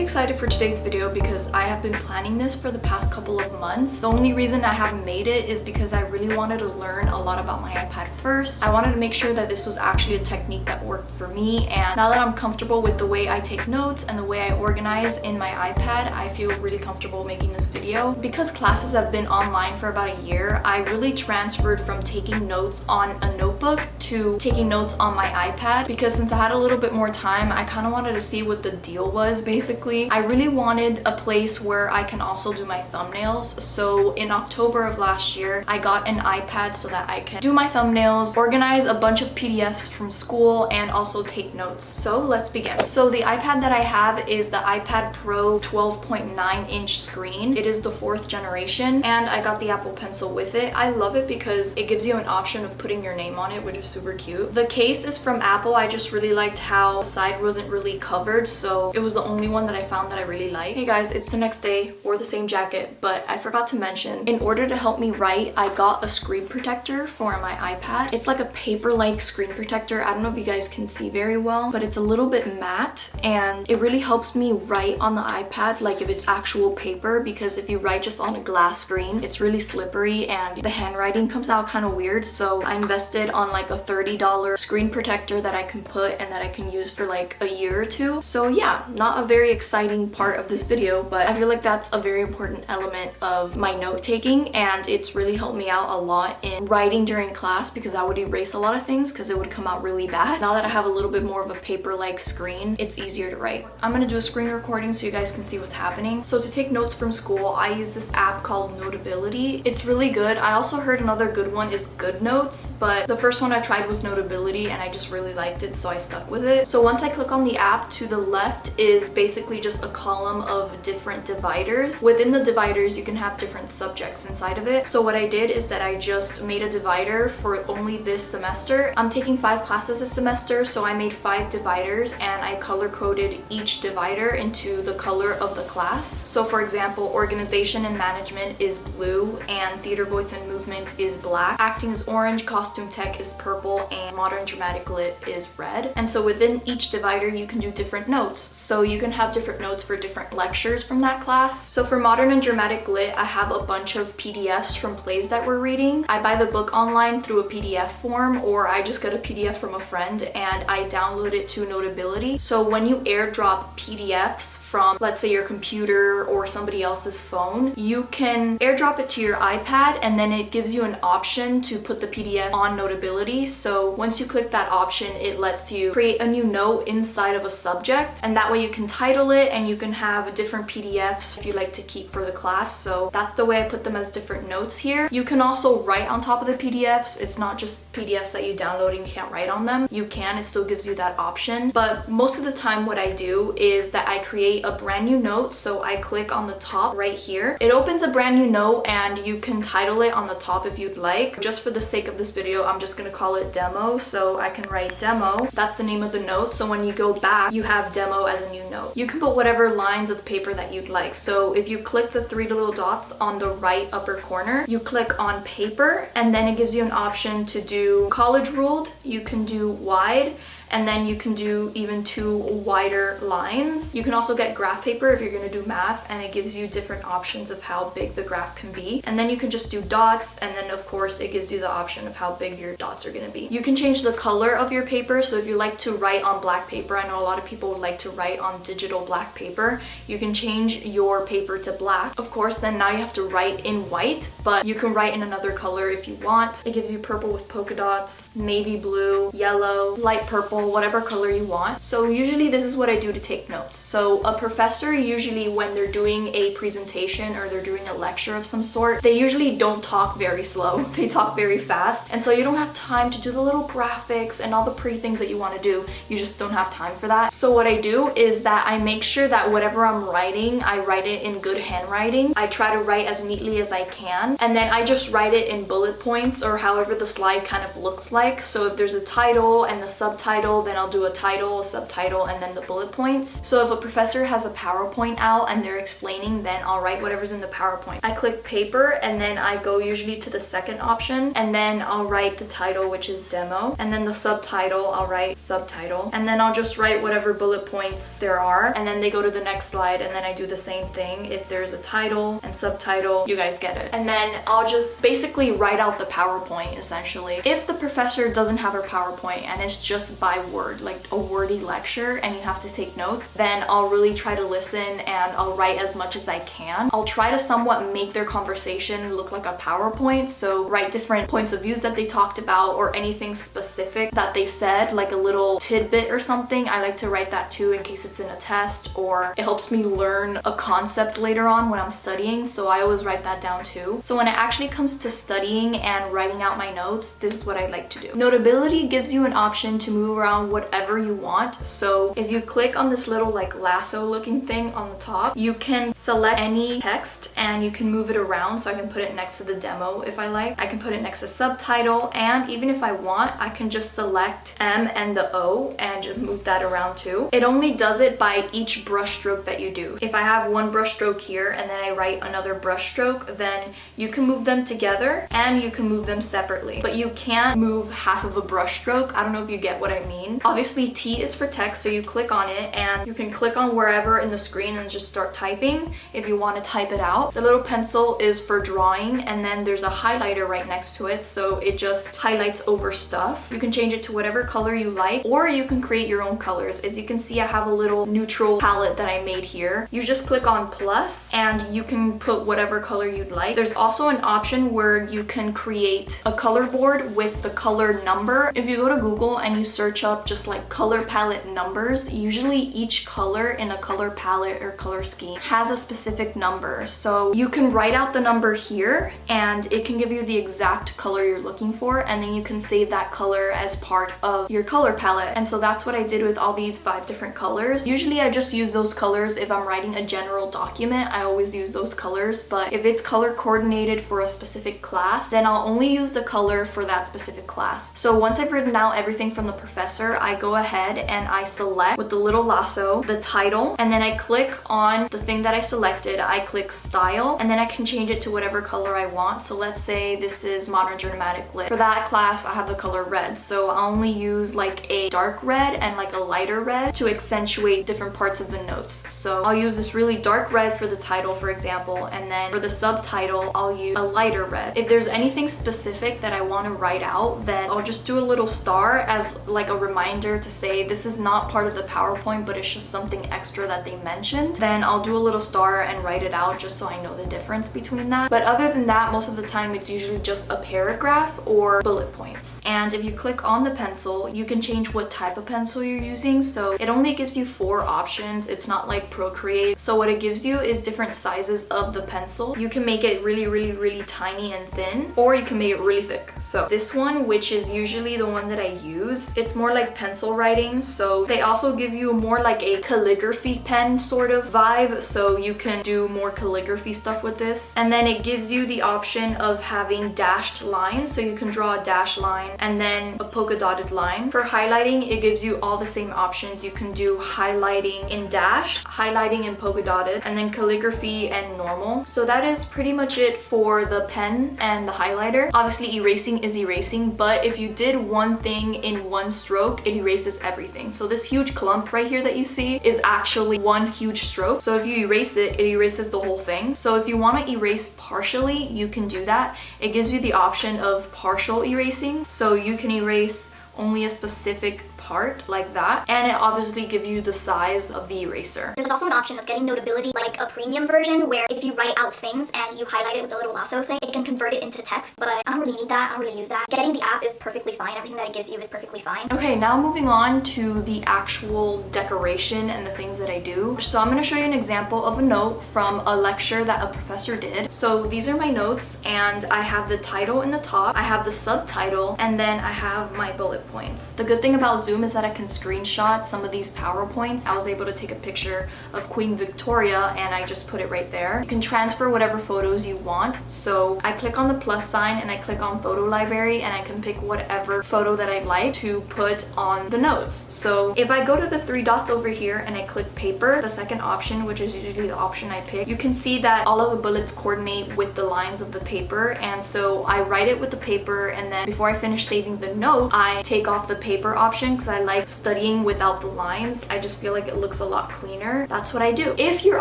excited for today's video because I have been planning this for the past couple of months. The only reason I haven't made it is because I really wanted to learn a lot about my iPad first. I wanted to make sure that this was actually a technique that worked for me, and now that I'm comfortable with the way I take notes and the way I organize in my iPad, I feel really comfortable making this video. Because classes have been online for about a year, I really transferred from taking notes on a notebook to taking notes on my iPad, because since I had a little bit more time, I kind of wanted to see what the deal was. Basically, I really wanted a place where I can also do my thumbnails. So in October of last year, I got an iPad so that I can do my thumbnails, organize a bunch of PDFs from school, and also take notes. So let's begin. So the iPad that I have is the iPad Pro 12.9-inch screen. It is the 4th generation, and I got the Apple Pencil with it. I love it because it gives you an option of putting your name on it, which is super cute. The case is from Apple. I just really liked how the side wasn't really covered, so it was the only one that I found that I really liked. Hey guys, it's the next day. Wore the same jacket, but I forgot to mention, in order to help me write, I got a screen protector for my iPad. It's like a paper-like screen protector. I don't know if you guys can see very well, but it's a little bit matte, and it really helps me write on the iPad like if it's actual paper, because if you write just on a glass screen, it's really slippery and the handwriting comes out kind of weird. So I invested on like a $30 screen protector that I can put and that I can use for like a year or two. So yeah, not a very exciting part of this video, but I feel like that's a very important element of my note taking, and it's really helped me out a lot in writing during class, because I would erase a lot of things because it would come out really bad. Now that I have a little bit more of a paper-like screen, it's easier to write. I'm gonna do a screen recording so you guys can see what's happening. So to take notes from school, I use this app called Notability. It's really good. I also heard another good one is Good Notes, but the first one I tried was Notability and I just really liked it, so I stuck with it. So once I click on the app, to the left is basically just a column of different dividers. Within the dividers, you can have different subjects inside of it. So what I did is that I just made a divider for only this semester. I'm taking 5 classes this semester, so I made 5 dividers and I color coded each divider into the color of the class. So for example, organization and management is blue, and theater, voice, and movement is black. Acting is orange, costume tech is purple, and modern dramatic lit is red. And so within each divider, you can do different notes. So you can have different notes for different lectures from that class. So for modern and dramatic lit, I have a bunch of PDFs from plays that we're reading. I buy the book online through a PDF form, or I just get a PDF from a friend and I download it to Notability. So when you airdrop PDFs from, let's say, your computer or somebody else's phone, you can airdrop it to your iPad, and then it gives you an option to put the PDF on Notability. So once you click that option, it lets you create a new note inside of a subject, and that way you can title it and you can have different PDFs if you like to keep for the class. So that's the way I put them, as different notes here. You can also write on top of the PDFs. It's not just PDFs that you download and you can't write on them. You can, it still gives you that option. But most of the time what I do is that I create a brand new note. So I click on the top right here. It opens a brand new note and you can title it on the top if you'd like. Just for the sake of this video, I'm just gonna call it demo. So I can write demo. That's the name of the note. So when you go back, you have demo as a new note. You can put whatever lines of paper that you'd like. So if you click the 3 little dots on the right upper corner, you click on paper, and then it gives you an option to do college ruled. You can do wide, and then you can do even 2 wider lines. You can also get graph paper if you're gonna do math, and it gives you different options of how big the graph can be. And then you can just do dots, and then of course it gives you the option of how big your dots are gonna be. You can change the color of your paper, so if you like to write on black paper, I know a lot of people would like to write on digital black paper, you can change your paper to black. Of course, then now you have to write in white, but you can write in another color if you want. It gives you purple with polka dots, navy blue, yellow, light purple, whatever color you want. So usually this is what I do to take notes. So a professor, usually when they're doing a presentation or they're doing a lecture of some sort, they usually don't talk very slow. They talk very fast. And so you don't have time to do the little graphics and all the pretty things that you want to do. You just don't have time for that. So what I do is that I make sure that whatever I'm writing, I write it in good handwriting. I try to write as neatly as I can. And then I just write it in bullet points, or however the slide kind of looks like. So if there's a title and the subtitle, title, then I'll do a title, a subtitle, and then the bullet points. So if a professor has a PowerPoint out and they're explaining, then I'll write whatever's in the PowerPoint. I click paper and then I go usually to the second option, and then I'll write the title, which is demo, and then the subtitle, I'll write subtitle, and then I'll just write whatever bullet points there are, and then they go to the next slide, and then I do the same thing. If there's a title and subtitle, you guys get it. And then I'll just basically write out the PowerPoint essentially. If the professor doesn't have a PowerPoint and it's just by word, like a wordy lecture, and you have to take notes, then I'll really try to listen and I'll write as much as I can. I'll try to somewhat make their conversation look like a PowerPoint, so write different points of views that they talked about or anything specific that they said, like a little tidbit or something. I like to write that too in case it's in a test or it helps me learn a concept later on when I'm studying, so I always write that down too. So when it actually comes to studying and writing out my notes, this is what I like to do. Notability gives you an option to move around whatever you want. So if you click on this little like lasso looking thing on the top, you can select any text and you can move it around. So I can put it next to the demo if I like. I can put it next to subtitle, and even if I want, I can just select M and the O and just move that around too. It only does it by each brush stroke that you do. If I have one brush stroke here and then I write another brush stroke, then you can move them together and you can move them separately, but you can't move half of a brush stroke. I don't know if you get what I mean. Obviously T is for text, so you click on it and you can click on wherever in the screen and just start typing if you want to type it out. The little pencil is for drawing, and then there's a highlighter right next to it, so it just highlights over stuff. You can change it to whatever color you like, or you can create your own colors. As you can see, I have a little neutral palette that I made here. You just click on plus and you can put whatever color you'd like. There's also an option where you can create a color board with the color number. If you go to Google and you search up just like color palette numbers, usually each color in a color palette or color scheme has a specific number. So you can write out the number here and it can give you the exact color you're looking for, and then you can save that color as part of your color palette. And so that's what I did with all these 5 different colors. Usually I just use those colors if I'm writing a general document. I always use those colors, but if it's color coordinated for a specific class, then I'll only use the color for that specific class. So once I've written out everything from the professor, I go ahead and I select with the little lasso the title, and then I click on the thing that I selected. I click style, and then I can change it to whatever color I want. So let's say this is modern dramatic lit. For that class I have the color red, so I'll only use like a dark red and like a lighter red to accentuate different parts of the notes. So I'll use this really dark red for the title, for example, and then for the subtitle I'll use a lighter red. If there's anything specific that I want to write out, then I'll just do a little star as like a reminder to say this is not part of the PowerPoint, but it's just something extra that they mentioned. Then I'll do a little star and write it out just so I know the difference between that. But other than that, most of the time it's usually just a paragraph or bullet points. And if you click on the pencil, you can change what type of pencil you're using. So it only gives you 4 options. It's not like Procreate. So what it gives you is different sizes of the pencil. You can make it really tiny and thin, or you can make it really thick. So this one, which is usually the one that I use, it's more like pencil writing. So they also give you more like a calligraphy pen sort of vibe, so you can do more calligraphy stuff with this. And then it gives you the option of having dashed lines, so you can draw a dashed line and then a polka dotted line. For highlighting, it gives you all the same options. You can do highlighting in dash, highlighting in polka dotted, and then calligraphy and normal. So that is pretty much it for the pen and the highlighter. Obviously erasing is erasing, but if you did one thing in one stroke, it erases everything. So this huge clump right here that you see is actually one huge stroke. So if you erase it, it erases the whole thing. So if you want to erase partially, you can do that. It gives you the option of partial erasing. So you can erase only a specific part like that, and it obviously gives you the size of the eraser. There's also an option of getting notability, like a premium version, where if you write out things and you highlight it with the little lasso thing, it can convert it into text, but I don't really need that. I don't really use that. Getting the app is perfectly fine. Everything that it gives you is perfectly fine. Okay, now moving on to the actual decoration and the things that I do. So I'm going to show you an example of a note from a lecture that a professor did. So these are my notes, and I have the title in the top, I have the subtitle, and then I have my bullet points. The good thing about Zoom is that I can screenshot some of these PowerPoints. I was able to take a picture of Queen Victoria and I just put it right there. You can transfer whatever photos you want. So I click on the plus sign and I click on photo library and I can pick whatever photo that I'd like to put on the notes. So if I go to the three dots over here and I click paper, the second option, which is usually the option I pick, you can see that all of the bullets coordinate with the lines of the paper. And so I write it with the paper, and then before I finish saving the note, I take off the paper option because I like studying without the lines. I just feel like it looks a lot cleaner. That's what I do. If your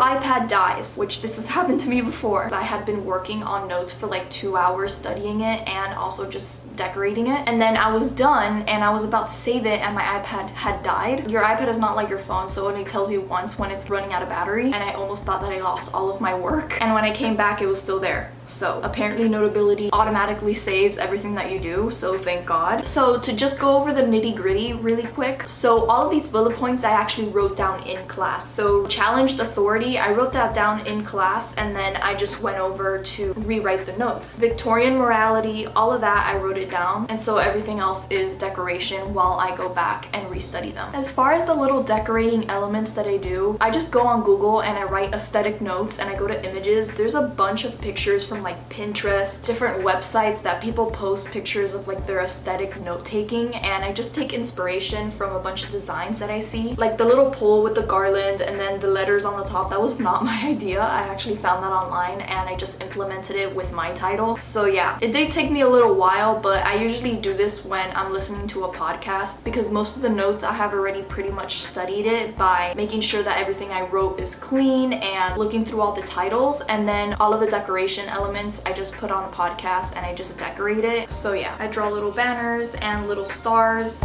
iPad dies, which this has happened to me before, I had been working on notes for like 2 hours studying it and also just decorating it, and then I was done and I was about to save it and my iPad had died. Your iPad is not like your phone, so it only tells you once when it's running out of battery, and I almost thought that I lost all of my work, and when I came back it was still there. So apparently Notability automatically saves everything that you do, so thank God. So to just go over the nitty-gritty really quick, so all of these bullet points I actually wrote down in class. So challenged authority, I wrote that down in class and then I just went over to rewrite the notes. Victorian morality, all of that I wrote it down, and so everything else is decoration while I go back and restudy them. As far as the little decorating elements that I do, I just go on Google and I write aesthetic notes and I go to images. There's a bunch of pictures from like Pinterest, different websites that people post pictures of like their aesthetic note-taking, and I just take inspiration from a bunch of designs that I see. Like the little pole with the garland and then the letters on the top, that was not my idea. I actually found that online and I just implemented it with my title. So yeah, it did take me a little while, but I usually do this when I'm listening to a podcast because most of the notes I have already pretty much studied it by making sure that everything I wrote is clean and looking through all the titles, and then all of the decoration elements I just put on a podcast and I just decorate it. So yeah, I draw little banners and little stars.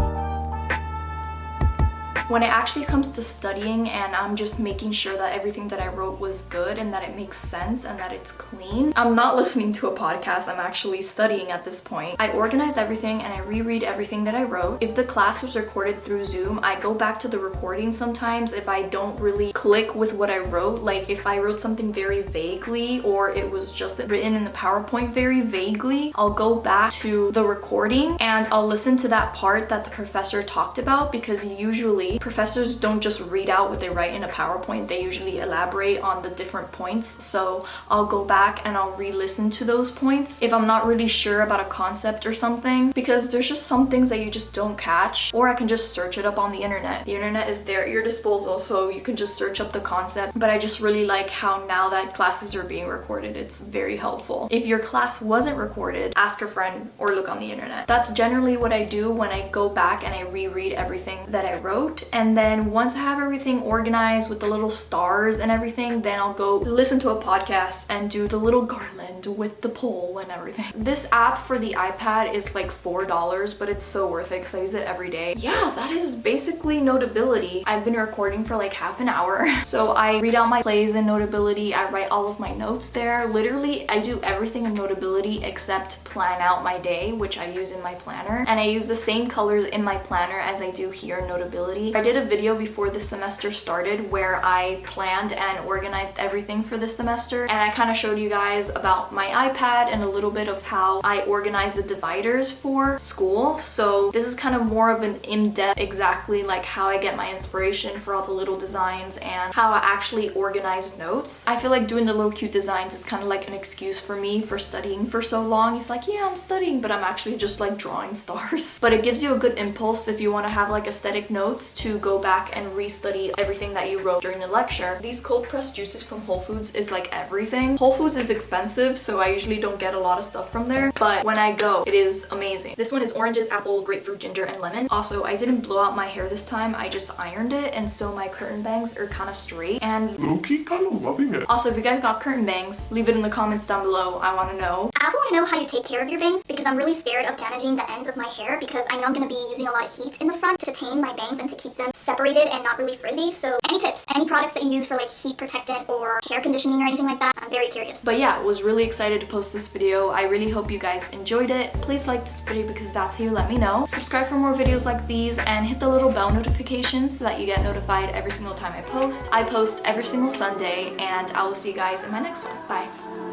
When it actually comes to studying and I'm just making sure that everything that I wrote was good and that it makes sense and that it's clean, I'm not listening to a podcast, I'm actually studying at this point. I organize everything and I reread everything that I wrote. If the class was recorded through Zoom, I go back to the recording sometimes if I don't really click with what I wrote. Like if I wrote something very vaguely or it was just written in the PowerPoint very vaguely, I'll go back to the recording and I'll listen to that part that the professor talked about, because usually professors don't just read out what they write in a PowerPoint, they usually elaborate on the different points. So I'll go back and I'll re-listen to those points if I'm not really sure about a concept or something, because there's just some things that you just don't catch, or I can just search it up on the internet. The internet is there at your disposal, so you can just search up the concept. But I just really like how now that classes are being recorded, it's very helpful. If your class wasn't recorded, ask a friend or look on the internet. That's generally what I do when I go back and I reread everything that I wrote. And then once I have everything organized with the little stars and everything, then I'll go listen to a podcast and do the little garland with the pole and everything. This app for the iPad is like $4, but it's so worth it because I use it every day. Yeah, that is basically Notability. I've been recording for like half an hour. So I read out my plays in Notability, I write all of my notes there. Literally, I do everything in Notability except plan out my day, which I use in my planner. And I use the same colors in my planner as I do here in Notability. I did a video before the semester started where I planned and organized everything for this semester, and I kind of showed you guys about my iPad and a little bit of how I organize the dividers for school. So this is kind of more of an in-depth exactly like how I get my inspiration for all the little designs and how I actually organize notes. I feel like doing the little cute designs is kind of like an excuse for me for studying for so long. It's like, yeah, I'm studying, but I'm actually just like drawing stars. But it gives you a good impulse if you want to have like aesthetic notes to go back and restudy everything that you wrote during the lecture. These cold pressed juices from Whole Foods is like everything. Whole Foods is expensive, so I usually don't get a lot of stuff from there, but when I go, it is amazing. This one is oranges, apple, grapefruit, ginger, and lemon. Also, I didn't blow out my hair this time, I just ironed it, and so my curtain bangs are kind of straight and low-key kind of loving it. Also, if you guys got curtain bangs, leave it in the comments down below. I want to know. I also want to know how you take care of your bangs, because I'm really scared of damaging the ends of my hair, because I know I'm going to be using a lot of heat in the front to tame my bangs and to keep them separated and not really frizzy. So any tips, any products that you use for like heat protectant or hair conditioning or anything like that? I'm very curious. But yeah, was really excited to post this video. I really hope you guys enjoyed it. Please like this video because that's how you let me know. Subscribe for more videos like these and hit the little bell notification so that you get notified every single time I post. I post every single Sunday, and I will see you guys in my next one. Bye.